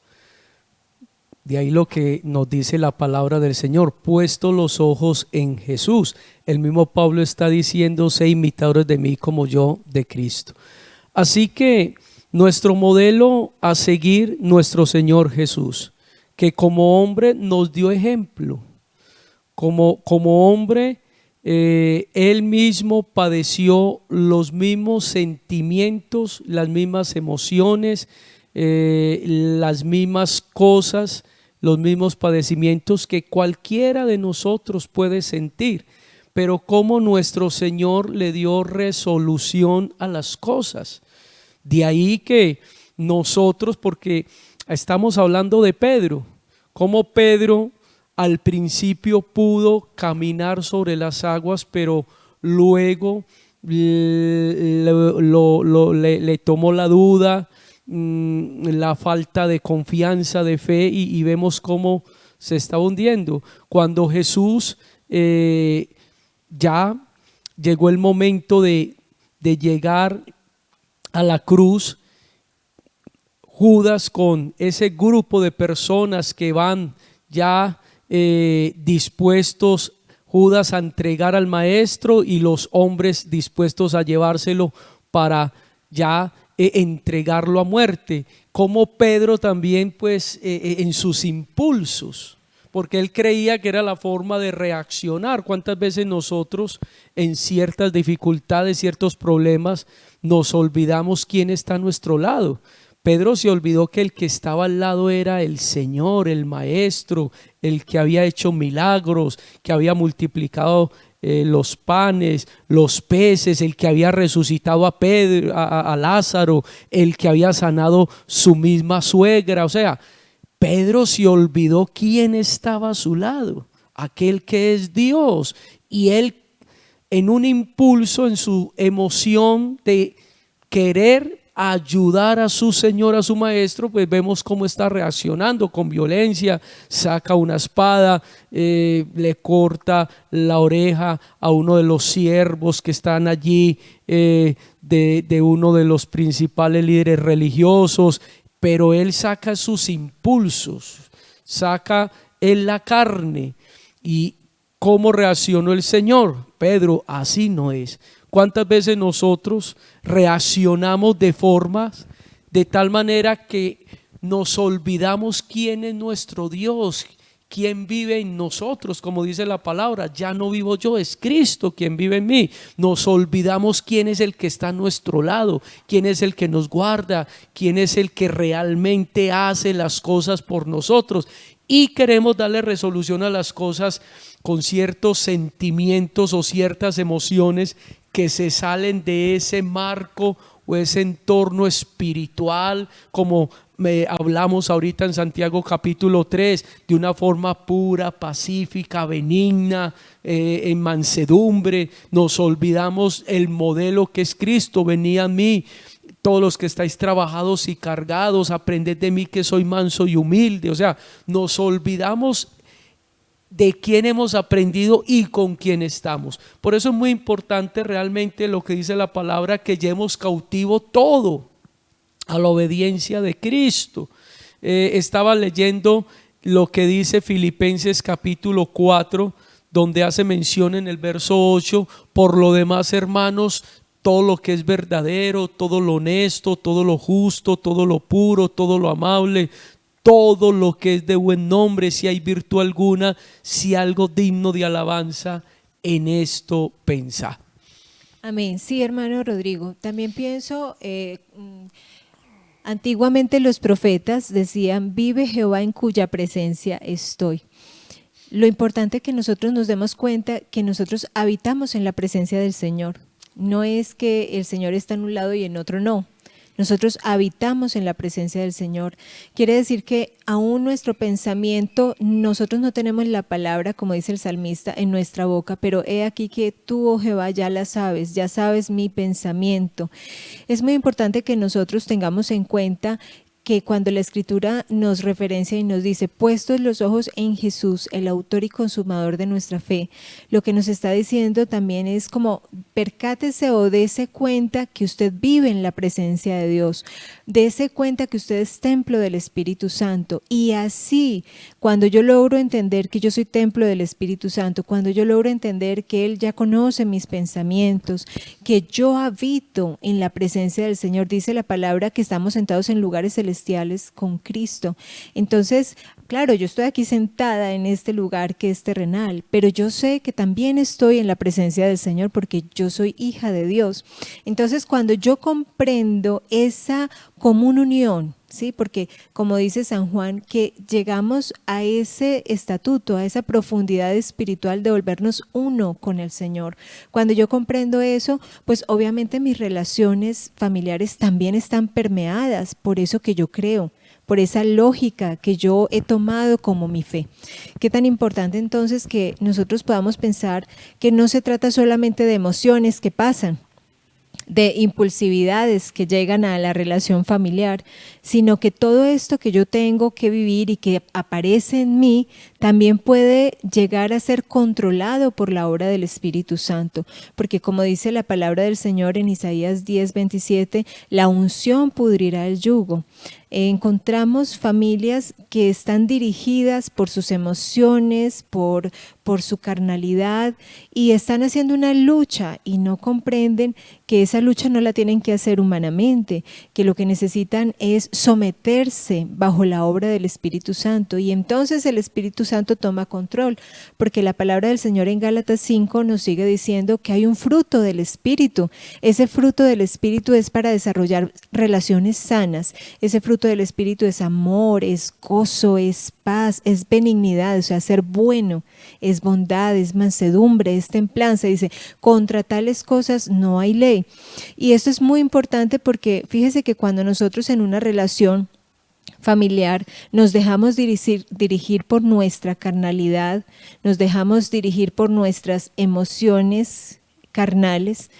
De ahí lo que nos dice la palabra del Señor, puesto los ojos en Jesús. El mismo Pablo está diciendo, sé imitadores de mí como yo de Cristo. Así que nuestro modelo a seguir, nuestro Señor Jesús, que como hombre nos dio ejemplo. Como hombre, Él mismo padeció los mismos sentimientos, las mismas emociones, las mismas cosas, los mismos padecimientos que cualquiera de nosotros puede sentir. Pero como nuestro Señor le dio resolución a las cosas. De ahí que nosotros, porque estamos hablando de Pedro, como Pedro al principio pudo caminar sobre las aguas, pero luego le tomó la duda, la falta de confianza, de fe, y vemos cómo se está hundiendo. Cuando Jesús ya llegó el momento de llegar a la cruz, Judas con ese grupo de personas que van ya dispuestos, Judas a entregar al maestro y los hombres dispuestos a llevárselo para ya entregarlo a muerte, como Pedro también pues en sus impulsos, porque él creía que era la forma de reaccionar. ¿Cuántas veces nosotros en ciertas dificultades, ciertos problemas, nos olvidamos quién está a nuestro lado? Pedro se olvidó que el que estaba al lado era el Señor, el Maestro, el que había hecho milagros, que había multiplicado los panes, los peces, el que había resucitado a Pedro, a Lázaro, el que había sanado su misma suegra. O sea, Pedro se olvidó quién estaba a su lado, aquel que es Dios, y él en un impulso, en su emoción de querer ayudar a su Señor, a su Maestro, pues vemos cómo está reaccionando con violencia, saca una espada, le corta la oreja a uno de los siervos que están allí, de uno de los principales líderes religiosos, pero él saca sus impulsos, saca en la carne. ¿Y cómo reaccionó el Señor? Pedro, así no es. ¿Cuántas veces nosotros reaccionamos de formas de tal manera que nos olvidamos quién es nuestro Dios, ¿quién vive en nosotros? Como dice la palabra, ya no vivo yo, es Cristo quien vive en mí. Nos olvidamos quién es el que está a nuestro lado, quién es el que nos guarda, quién es el que realmente hace las cosas por nosotros. Y queremos darle resolución a las cosas con ciertos sentimientos o ciertas emociones que se salen de ese marco o ese entorno espiritual, como hablamos ahorita en Santiago capítulo 3, de una forma pura, pacífica, benigna, en mansedumbre. Nos olvidamos el modelo que es Cristo. Venid a mí, todos los que estáis trabajados y cargados, aprended de mí que soy manso y humilde. O sea, nos olvidamos de quién hemos aprendido y con quién estamos. Por eso es muy importante realmente lo que dice la palabra, que llevemos cautivo todo a la obediencia de Cristo. Estaba leyendo lo que dice Filipenses capítulo 4, donde hace mención en el verso 8: por lo demás, hermanos, todo lo que es verdadero, todo lo honesto, todo lo justo, todo lo puro, todo lo amable, todo lo que es de buen nombre, si hay virtud alguna, si algo digno de alabanza, en esto pensad. Amén. Sí, hermano Rodrigo, también pienso, antiguamente los profetas decían: vive Jehová en cuya presencia estoy. Lo importante es que nosotros nos demos cuenta que nosotros habitamos en la presencia del Señor. No es que el Señor está en un lado y en otro no. Nosotros habitamos en la presencia del Señor. Quiere decir que aún nuestro pensamiento, nosotros no tenemos la palabra, como dice el salmista, en nuestra boca, pero he aquí que tú, oh Jehová, ya la sabes, ya sabes mi pensamiento. Es muy importante que nosotros tengamos en cuenta que cuando la Escritura nos referencia y nos dice: puestos los ojos en Jesús, el autor y consumador de nuestra fe, lo que nos está diciendo también es como: percátese o dése cuenta que usted vive en la presencia de Dios, dése cuenta que usted es templo del Espíritu Santo. Y así, cuando yo logro entender que yo soy templo del Espíritu Santo, cuando yo logro entender que Él ya conoce mis pensamientos, que yo habito en la presencia del Señor, dice la palabra que estamos sentados en lugares celestiales con Cristo. Entonces, claro, yo estoy aquí sentada en este lugar que es terrenal, pero yo sé que también estoy en la presencia del Señor porque yo soy hija de Dios. Entonces, cuando yo comprendo esa común unión, ¿sí? Porque como dice San Juan, que llegamos a ese estatuto, a esa profundidad espiritual de volvernos uno con el Señor. Cuando yo comprendo eso, pues obviamente mis relaciones familiares también están permeadas por eso que yo creo, por esa lógica que yo he tomado como mi fe. Qué tan importante entonces que nosotros podamos pensar que no se trata solamente de emociones que pasan, de impulsividades que llegan a la relación familiar, sino que todo esto que yo tengo que vivir y que aparece en mí también puede llegar a ser controlado por la obra del Espíritu Santo, porque como dice la palabra del Señor en Isaías 10:27, la unción pudrirá el yugo. Encontramos familias que están dirigidas por sus emociones, por su carnalidad, y están haciendo una lucha y no comprenden que esa lucha no la tienen que hacer humanamente, que lo que necesitan es someterse bajo la obra del Espíritu Santo, y entonces el Espíritu Santo toma control, porque la palabra del Señor en Gálatas 5 nos sigue diciendo que hay un fruto del Espíritu. Ese fruto del Espíritu es para desarrollar relaciones sanas. Ese fruto del Espíritu es amor, es gozo, es paz, es benignidad, o sea, ser bueno, es bondad, es mansedumbre, es templanza. Dice, contra tales cosas no hay ley. Y esto es muy importante porque fíjese que cuando nosotros en una relación familiar nos dejamos dirigir por nuestra carnalidad, nos dejamos dirigir por nuestras emociones carnales,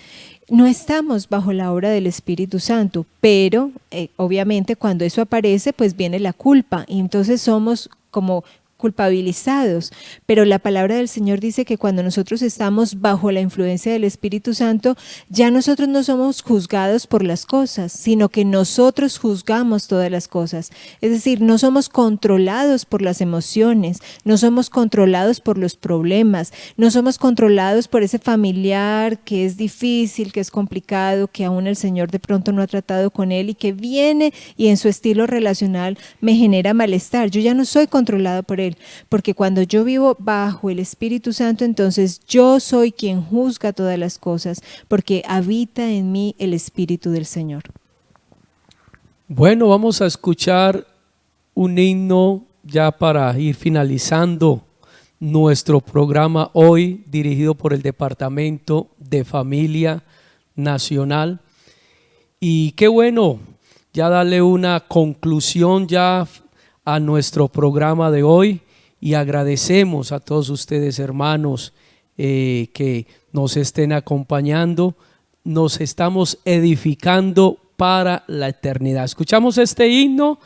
no estamos bajo la obra del Espíritu Santo, pero obviamente cuando eso aparece, pues viene la culpa y entonces somos como culpabilizados, pero la palabra del Señor dice que cuando nosotros estamos bajo la influencia del Espíritu Santo, ya nosotros no somos juzgados por las cosas, sino que nosotros juzgamos todas las cosas. Es decir, no somos controlados por las emociones, no somos controlados por los problemas, no somos controlados por ese familiar que es difícil, que es complicado, que aún el Señor de pronto no ha tratado con él y que viene y en su estilo relacional me genera malestar. Yo ya no soy controlado por él. Él, porque cuando yo vivo bajo el Espíritu Santo, entonces yo soy quien juzga todas las cosas, porque habita en mí el Espíritu del Señor. Bueno, vamos a escuchar un himno ya para ir finalizando nuestro programa hoy, dirigido por el Departamento de Familia Nacional. Y qué bueno ya darle una conclusión ya a nuestro programa de hoy, y agradecemos a todos ustedes, hermanos, que nos estén acompañando. Nos estamos edificando para la eternidad. Escuchamos este himno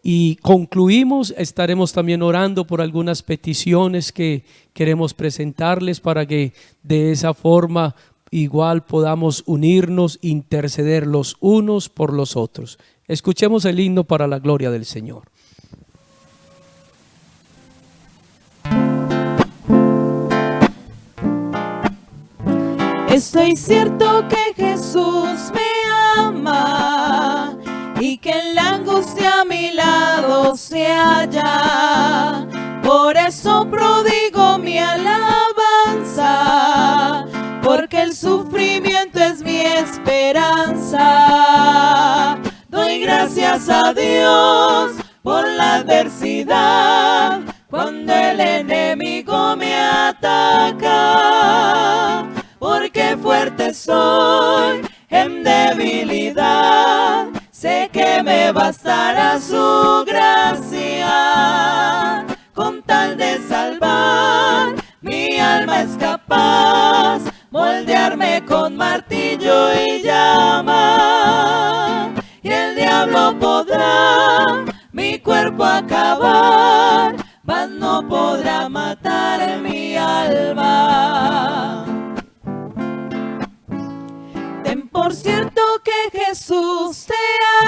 y concluimos. Estaremos también orando por algunas peticiones que queremos presentarles, para que de esa forma igual podamos unirnos, interceder los unos por los otros. Escuchemos el himno para la gloria del Señor. Estoy cierto que Jesús me ama y que en la angustia a mi lado se halla. Por eso prodigo mi alabanza, porque el sufrimiento es mi esperanza. Doy gracias a Dios por la adversidad, cuando el enemigo me ataca. Porque fuerte soy en debilidad, sé que me bastará su gracia. Con tal de salvar, mi alma es capaz moldearme con martillo y llama. Y el diablo podrá mi cuerpo acabar, mas no podrá matar mi alma. Ten por cierto que Jesús te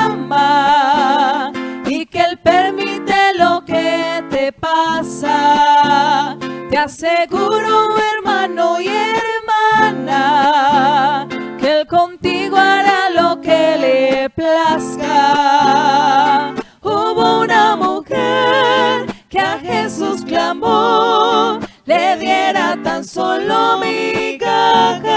ama y que Él permite lo que te pasa. Te aseguro, hermano y hermana, que Él contigo hará lo que le plazca. Hubo una mujer que a Jesús clamó, le diera tan solo migajas,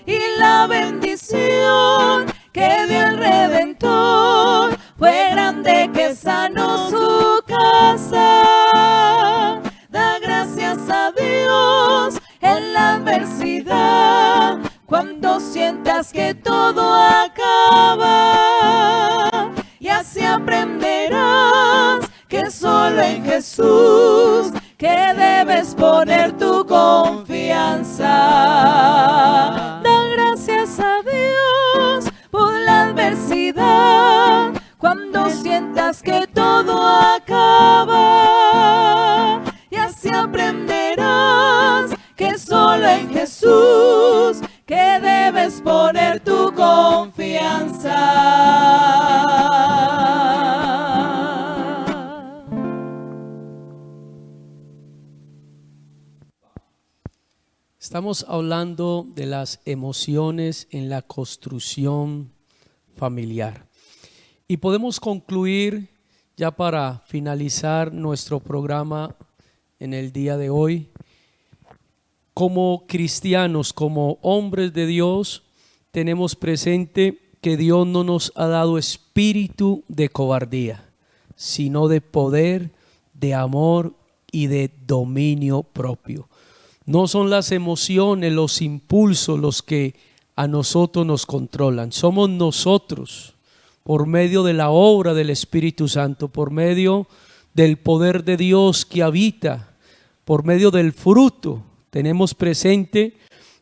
y la bendición que dio el Redentor fue grande, que sanó su casa. Da gracias a Dios en la adversidad, cuando sientas que todo acaba, y así aprenderás que solo en Jesús que debes poner tu confianza. Da gracias a Dios por la adversidad, cuando sientas que todo acaba, y así aprenderás que solo en Jesús que debes poner tu confianza. Estamos hablando de las emociones en la construcción familiar. Y podemos concluir ya para finalizar nuestro programa en el día de hoy. Como cristianos, como hombres de Dios, tenemos presente que Dios no nos ha dado espíritu de cobardía, sino de poder, de amor y de dominio propio. No son las emociones, los impulsos los que a nosotros nos controlan. Somos nosotros, por medio de la obra del Espíritu Santo, por medio del poder de Dios que habita, por medio del fruto. Tenemos presente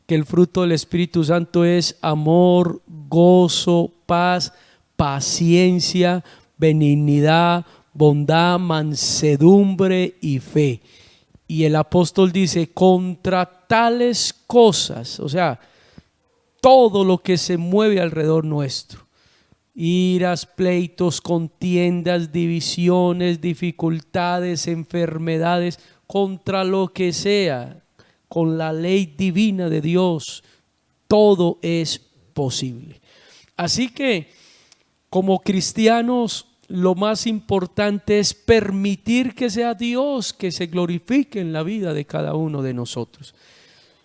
que el fruto del Espíritu Santo es amor, gozo, paz, paciencia, benignidad, bondad, mansedumbre y fe. Y el apóstol dice, contra tales cosas, o sea, todo lo que se mueve alrededor nuestro, iras, pleitos, contiendas, divisiones, dificultades, enfermedades, contra lo que sea, con la ley divina de Dios, todo es posible. Así que, como cristianos, lo más importante es permitir que sea Dios que se glorifique en la vida de cada uno de nosotros.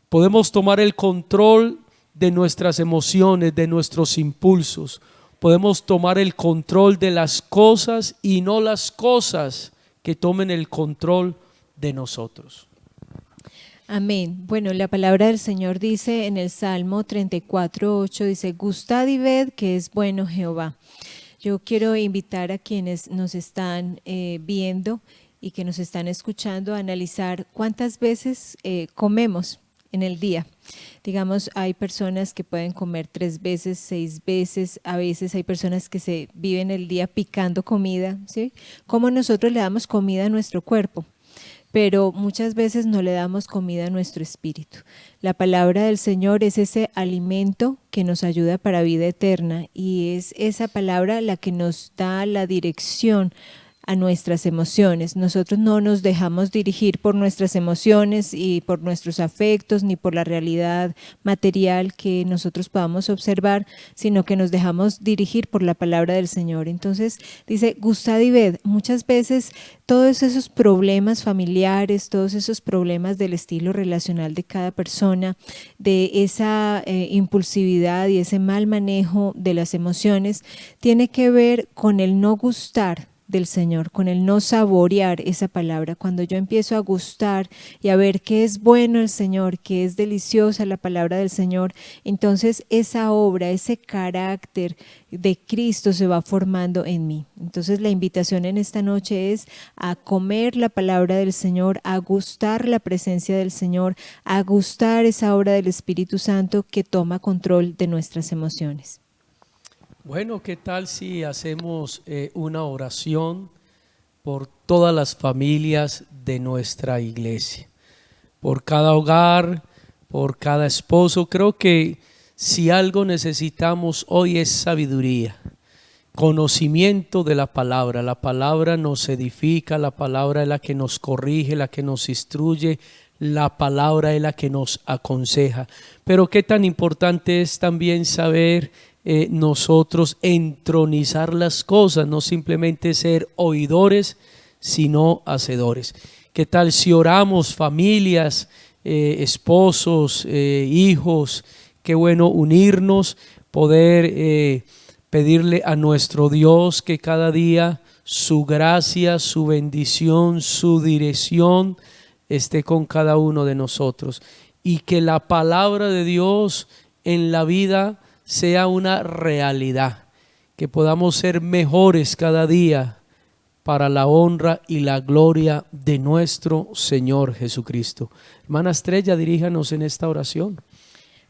Podemos tomar el control de nuestras emociones, de nuestros impulsos. Podemos tomar el control de las cosas y no las cosas que tomen el control de nosotros. Amén. Bueno, la palabra del Señor dice en el Salmo 34:8, dice: gustad y ved que es bueno Jehová. Yo quiero invitar a quienes nos están viendo y que nos están escuchando a analizar cuántas veces comemos en el día. Digamos, hay personas que pueden comer 3 veces, 6 veces, a veces hay personas que se viven el día picando comida, ¿sí? Como nosotros le damos comida a nuestro cuerpo, pero muchas veces no le damos comida a nuestro espíritu. La palabra del Señor es ese alimento que nos ayuda para vida eterna y es esa palabra la que nos da la dirección a nuestras emociones. Nosotros no nos dejamos dirigir por nuestras emociones y por nuestros afectos ni por la realidad material que nosotros podamos observar, sino que nos dejamos dirigir por la palabra del Señor. Entonces dice, gustad y ved. Muchas veces todos esos problemas familiares, todos esos problemas del estilo relacional de cada persona, de esa impulsividad y ese mal manejo de las emociones, tiene que ver con el no gustar del Señor, con el no saborear esa palabra. Cuando yo empiezo a gustar y a ver qué es bueno el Señor, qué es deliciosa la palabra del Señor, entonces esa obra, ese carácter de Cristo se va formando en mí. Entonces la invitación en esta noche es a comer la palabra del Señor, a gustar la presencia del Señor, a gustar esa obra del Espíritu Santo que toma control de nuestras emociones. Bueno, ¿qué tal si hacemos una oración por todas las familias de nuestra iglesia? Por cada hogar, por cada esposo. Creo que si algo necesitamos hoy es sabiduría, conocimiento de la palabra. La palabra nos edifica, la palabra es la que nos corrige, la que nos instruye, la palabra es la que nos aconseja. Pero qué tan importante es también saber nosotros entronizar las cosas, no simplemente ser oidores, sino hacedores. ¿Qué tal si oramos familias, esposos, hijos? Qué bueno unirnos, poder pedirle a nuestro Dios que cada día su gracia, su bendición, su dirección esté con cada uno de nosotros y que la palabra de Dios en la vida sea una realidad, que podamos ser mejores cada día para la honra y la gloria de nuestro Señor Jesucristo. Hermana Estrella, diríjanos en esta oración.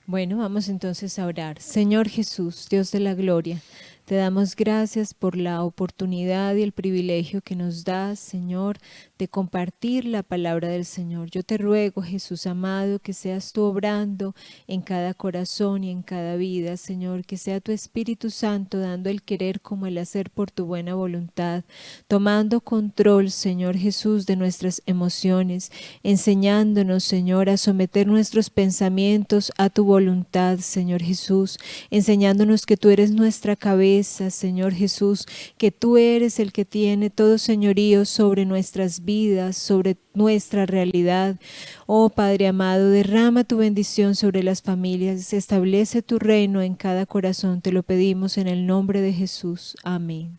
Bueno, vamos entonces a orar. Señor Jesús, Dios de la gloria, te damos gracias por la oportunidad y el privilegio que nos das, Señor, de compartir la palabra del Señor. Yo te ruego, Jesús amado, que seas tú obrando en cada corazón y en cada vida, Señor, que sea tu Espíritu Santo dando el querer como el hacer por tu buena voluntad, tomando control, Señor Jesús, de nuestras emociones, enseñándonos, Señor, a someter nuestros pensamientos a tu voluntad, Señor Jesús, enseñándonos que tú eres nuestra cabeza, Señor Jesús, que tú eres el que tiene todo señorío sobre nuestras vidas, sobre nuestra realidad. Oh Padre amado, derrama tu bendición sobre las familias, establece tu reino en cada corazón, te lo pedimos en el nombre de Jesús. Amén.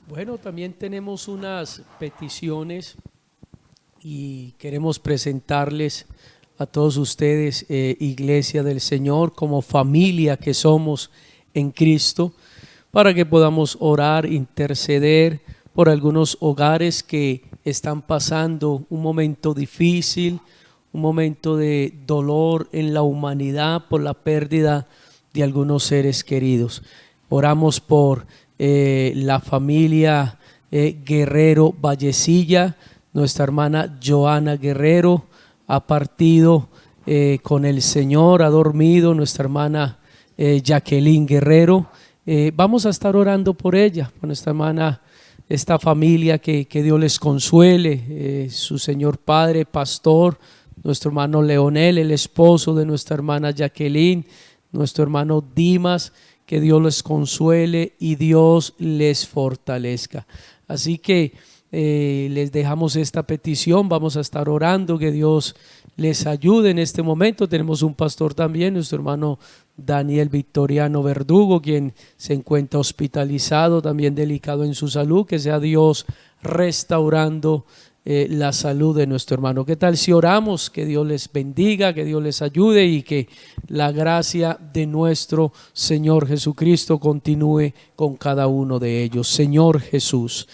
Bueno, también tenemos unas peticiones y queremos presentarles a todos ustedes, Iglesia del Señor, como familia que somos en Cristo, para que podamos orar, interceder por algunos hogares que están pasando un momento difícil, un momento de dolor en la humanidad por la pérdida de algunos seres queridos. Oramos por la familia Guerrero Vallecilla. Nuestra hermana Joana Guerrero ha partido con el Señor, ha dormido. Nuestra hermana Jacqueline Guerrero, vamos a estar orando por ella, por nuestra hermana, esta familia, que Dios les consuele, su Señor Padre, pastor, nuestro hermano Leonel, el esposo de nuestra hermana Jacqueline, nuestro hermano Dimas, que Dios les consuele y Dios les fortalezca. Así que les dejamos esta petición, vamos a estar orando, que Dios les ayude en este momento. Tenemos un pastor también, nuestro hermano Daniel Victoriano Verdugo, quien se encuentra hospitalizado, también delicado en su salud, que sea Dios restaurando la salud de nuestro hermano. ¿Qué tal si oramos? Que Dios les bendiga, que Dios les ayude y que la gracia de nuestro Señor Jesucristo continúe con cada uno de ellos. Señor Jesús,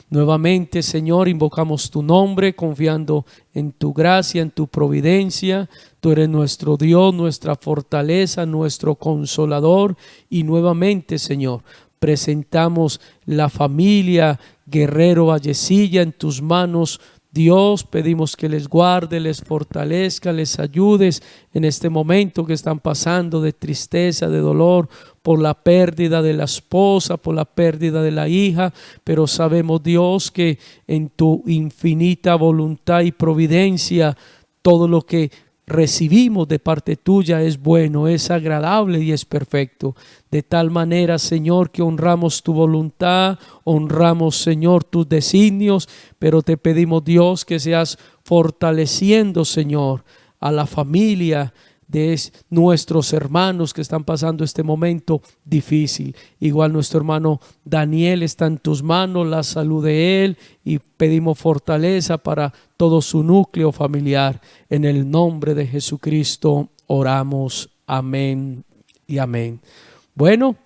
nuevamente, Señor, invocamos tu nombre, confiando en tu gracia, en tu providencia. Tú eres nuestro Dios, nuestra fortaleza, nuestro consolador. Y nuevamente, Señor, presentamos la familia Guerrero Vallecilla en tus manos. Dios, pedimos que les guarde, les fortalezca, les ayudes en este momento que están pasando de tristeza, de dolor, por la pérdida de la esposa, por la pérdida de la hija. Pero sabemos, Dios, que en tu infinita voluntad y providencia, todo lo que recibimos de parte tuya es bueno, es agradable y es perfecto. De tal manera, Señor, que honramos tu voluntad, honramos, Señor, tus designios, pero te pedimos, Dios, que seas fortaleciendo, Señor, a la familia de nuestros hermanos que están pasando este momento difícil. Igual nuestro hermano Daniel está en tus manos, la salud de él, y pedimos fortaleza para todo su núcleo familiar. En el nombre de Jesucristo oramos. Amén y amén. Bueno,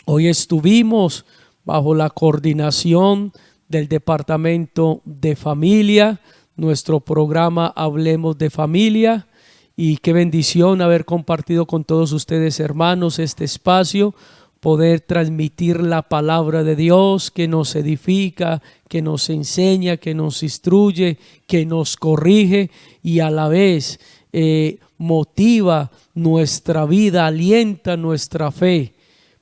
hoy estuvimos bajo la coordinación del Departamento de Familia, nuestro programa Hablemos de Familia. Y qué bendición haber compartido con todos ustedes, hermanos, este espacio, poder transmitir la palabra de Dios que nos edifica, que nos enseña, que nos instruye, que nos corrige y a la vez motiva nuestra vida, alienta nuestra fe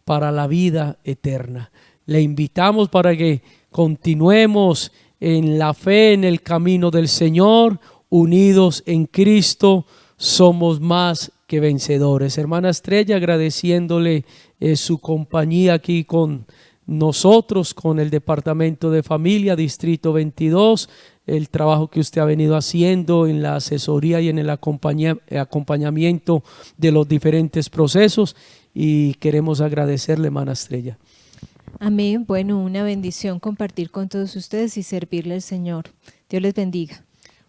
para la vida eterna. Le invitamos para que continuemos en la fe, en el camino del Señor, unidos en Cristo. Somos más que vencedores. Hermana Estrella, agradeciéndole su compañía aquí con nosotros, con el Departamento de Familia, Distrito 22, el trabajo que usted ha venido haciendo en la asesoría y en el acompañamiento de los diferentes procesos, y queremos agradecerle, hermana Estrella. Amén. Bueno, una bendición compartir con todos ustedes y servirle al Señor. Dios les bendiga.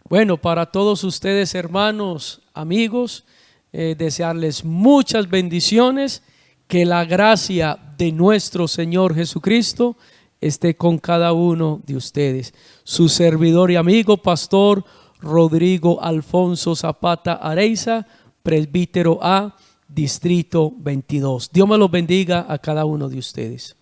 Bueno, para todos ustedes, hermanos, amigos, desearles muchas bendiciones, que la gracia de nuestro Señor Jesucristo esté con cada uno de ustedes. Su servidor y amigo, Pastor Rodrigo Alfonso Zapata Areiza, presbítero A, Distrito 22. Dios me los bendiga a cada uno de ustedes.